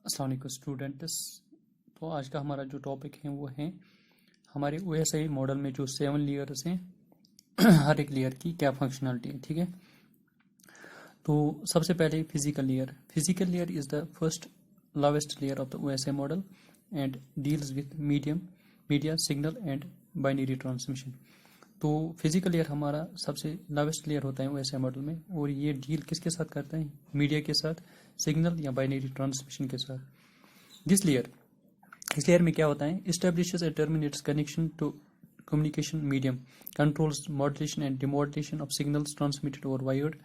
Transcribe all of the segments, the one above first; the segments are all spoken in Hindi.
अस्सलाम वालेकुम स्टूडेंट्स। तो आज का हमारा जो टॉपिक है वो है हमारे OSI मॉडल में जो 7 लेयर्स हैं हर एक लेयर की क्या फंक्शनलिटी है। ठीक है, तो सबसे पहले physical layer is the first lowest layer of the OSI model and deals with media signal and binary transmission. तो फिजिकल लेयर हमारा सबसे लोवेस्ट लेयर होता है OSI मॉडल में, और ये डील किसके साथ करता है? मीडिया के साथ, सिग्नल या बाइनरी ट्रांसमिशन के साथ। इस लेयर में क्या होता है? Establishes and terminates connection to communication medium, controls modulation and demodulation of signals transmitted over wired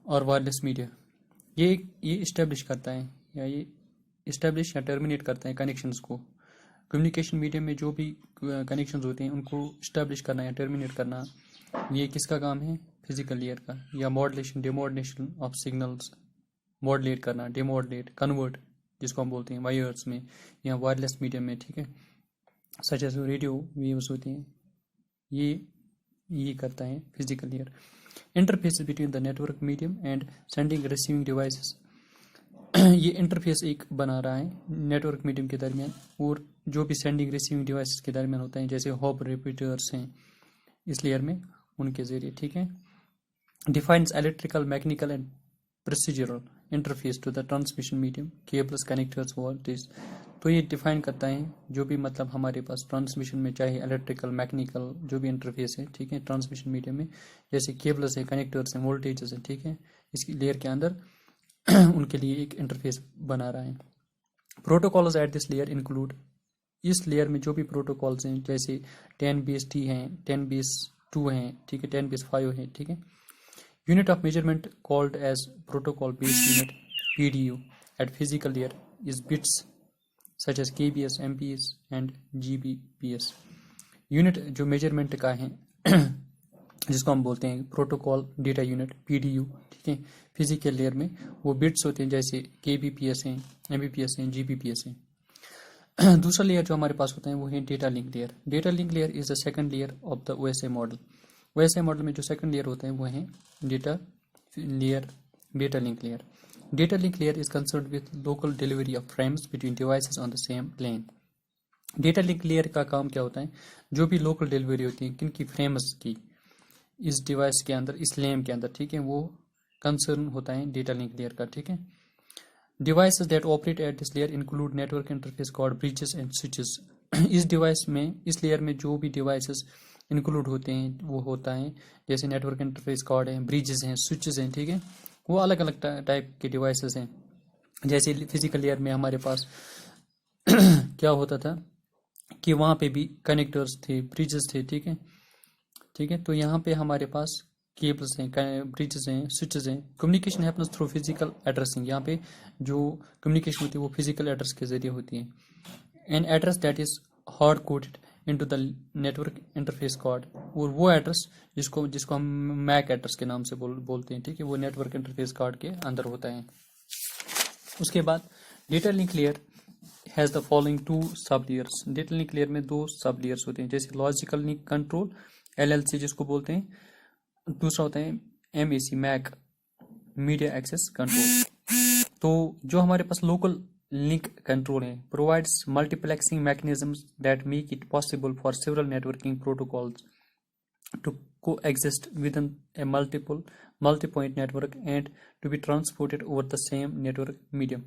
और वायरलेस मीडिया। ये इस्टेब्लिश करता है या ये इस्टेब्लिश या टर्मिनेट करता है कनेक्शंस को। कम्युनिकेशन मीडियम में जो भी कनेक्शंस होते हैं उनको इस्टेब्लिश करना या टर्मिनेट करना, ये किसका काम है? फिजिकल लेयर का। या modulation demodulation of signals, modulate करना, डिमॉड्यूलेट, कन्वर्ट जिसको हम बोलते हैं वायर्स में या वायरलेस मीडियम में। ठीक है, सच एज रेडियो वेव्स होती हैं, ये करता है physical layer. Interface between the network medium and sending receiving devices, ये इंटरफेस एक बना रहा है नेटवर्क मीडियम के दरमियान और जो भी सेंडिंग रिसीविंग डिवाइसेस के दरमियान होता है, जैसे हॉप रिपीटर्स हैं इस लेयर में, उनके जरिए। ठीक है, defines electrical, mechanical and procedural interface to the transmission medium, cables, connectors, voltage. तो ये डिफाइन करता है जो भी मतलब हमारे पास ट्रांसमिशन में चाहे इलेक्ट्रिकल, मैकेनिकल जो भी इंटरफेस है, ठीक है, ट्रांसमिशन मीडियम में, जैसे केबल्स है, कनेक्टर्स हैं, वोल्टेजेस हैं, ठीक है, इसकी लेयर के अंदर उनके लिए एक इंटरफेस बना रहा है। Protocols at this layer include, इस लेयर में जो भी प्रोटोकॉल्स हैं जैसे 10BST हैं, 10BS2 हैं, ठीक है, 10BS5 है, ठीक है। Unit of measurement called as protocol based unit PDU at physical layer is bits such as KBS, MPS and GBPS। Unit जो मेजरमेंट का है जिसको हम बोलते हैं प्रोटोकॉल डेटा यूनिट PDU, ठीक है, फिजिकल लेयर में वो बिट्स होते हैं जैसे KBPS हैं, MBPS हैं, GBPS हैं। दूसरा लेयर जो हमारे पास होता है वो है data link layer. Data link layer is the second layer of the OSI model. OSI model में जो सेकंड लेयर होता है वो है data link layer. Data link layer is concerned with local delivery of frames between devices on the same plane. Data link layer का काम क्या होता है? जो भी लोकल डिलीवरी होती है किनकी, फ्रेम्स की, इस डिवाइस के अंदर, इस लैम के अंदर, ठीक है, वो कंसर्न होता है डेटा लिंक लेयर का। ठीक है, devices that operate at this layer include network interface card, bridges and switches. इस डिवाइस में, इस लेयर में जो भी डिवाइसेस इंक्लूड होते हैं वो होता है जैसे नेटवर्क इंटरफेस कार्ड है, ब्रिजेस हैं, स्विचेस हैं, ठीक है, वो अलग अलग टाइप के डिवाइसेस हैं। जैसे फिजिकल लेयर में हमारे पास क्या होता था कि वहाँ पे भी कनेक्टर्स थे, ब्रिजेस थे, ठीक है, तो यहाँ पे हमारे पास केबल्स हैं, ब्रिजेस हैं, स्विचेस हैं। Communication happens through physical addressing, यहाँ पे जो कम्युनिकेशन होती है वो फिजिकल एड्रेस के जरिए होती है। An address that is hard coded into the network interface card, और वो एड्रेस जिसको हम मैक एड्रेस के नाम से बोलते हैं, ठीक है, वो नेटवर्क इंटरफेस कार्ड के अंदर होता है। उसके बाद data link layer has the following 2 सब लेयर्स। डेटा लिंक लेयर में 2 सब लेयर्स होते हैं, जैसे लॉजिकल लिंक कंट्रोल LLC जिसको बोलते हैं, दूसरा होता है MAC, MAC media access control. तो जो हमारे पास लोकल लिंक कंट्रोल है, provides multiplexing mechanisms that make it possible for several networking protocols to coexist within a multi-point network and to be transported over the same network medium।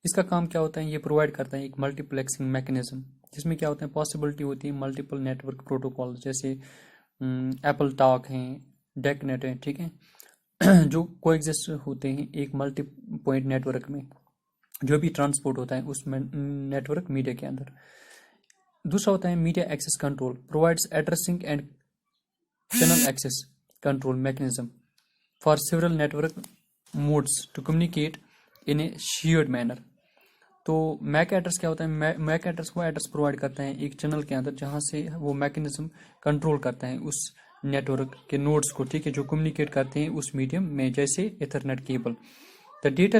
इसका काम क्या होता है? ये प्रोवाइड करता है एक मल्टीप्लेक्सिंग मैकेनिज्म, जिसमें क्या होता है, पॉसिबिलिटी होती है मल्टीपल नेटवर्क प्रोटोकॉल, जैसे एप्पल टॉक हैं, डेकनेट हैं, ठीक है, जो कोएग्जिस्ट होते हैं एक मल्टी पॉइंट नेटवर्क में, जो भी ट्रांसपोर्ट होता है उस नेटवर्क मीडिया के अंदर। दूसरा होता है media access control, provides addressing and channel access control mechanism for several network modes to communicate in a shared manner। तो मैक एड्रेस क्या होता है? मैक एड्रेस वो एड्रेस प्रोवाइड करता है एक चैनल के अंदर जहां से वो मैकेनिज्म कंट्रोल करता है उस नेटवर्क के नोड्स को, ठीक है, जो कम्युनिकेट करते हैं उस मीडियम में, जैसे Ethernet cable. The data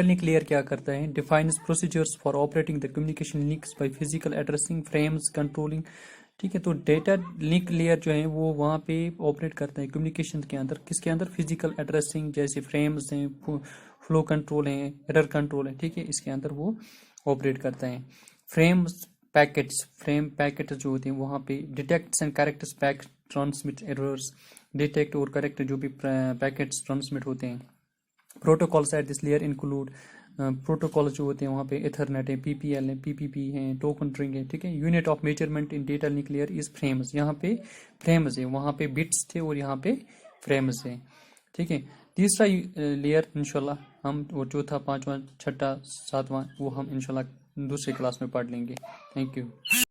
link layer क्या करता है? Defines procedures for operating the communication links by physical addressing frames controlling, ठीक है। तो डेटा लिंक लेयर जो है वो वहाँ पे ऑपरेट करता है कम्युनिकेशन के अंदर, किसके अंदर? फिजिकल एड्रेसिंग, जैसे फ्रेम्स हैं, फ्लो कंट्रोल है, एरर कंट्रोल है, ठीक है, इसके अंदर वो ऑपरेट करता है। फ्रेम पैकेट जो होते हैं वहाँ पे detects and corrects packet transmit errors, detect और करेक्ट जो भी पैकेट्स ट्रांसमिट होते हैं। Protocols at this layer include, protocol जो होते हैं वहाँ पे इथरनेट है, पीपीएल है, पीपीपी है, टोकन रिंग है, ठीक है। Unit of measurement in data link layer is frames, यहाँ पे फ्रेम्स है, वहाँ पे बिट्स थे और यहाँ पे फ्रेम्स है, ठीक है। तीसरा लेयर इंशाल्लाह हम, और चौथा, पांचवा, छठा, सातवां वो हम इंशाल्लाह दूसरी क्लास में पढ़ लेंगे। Thank you.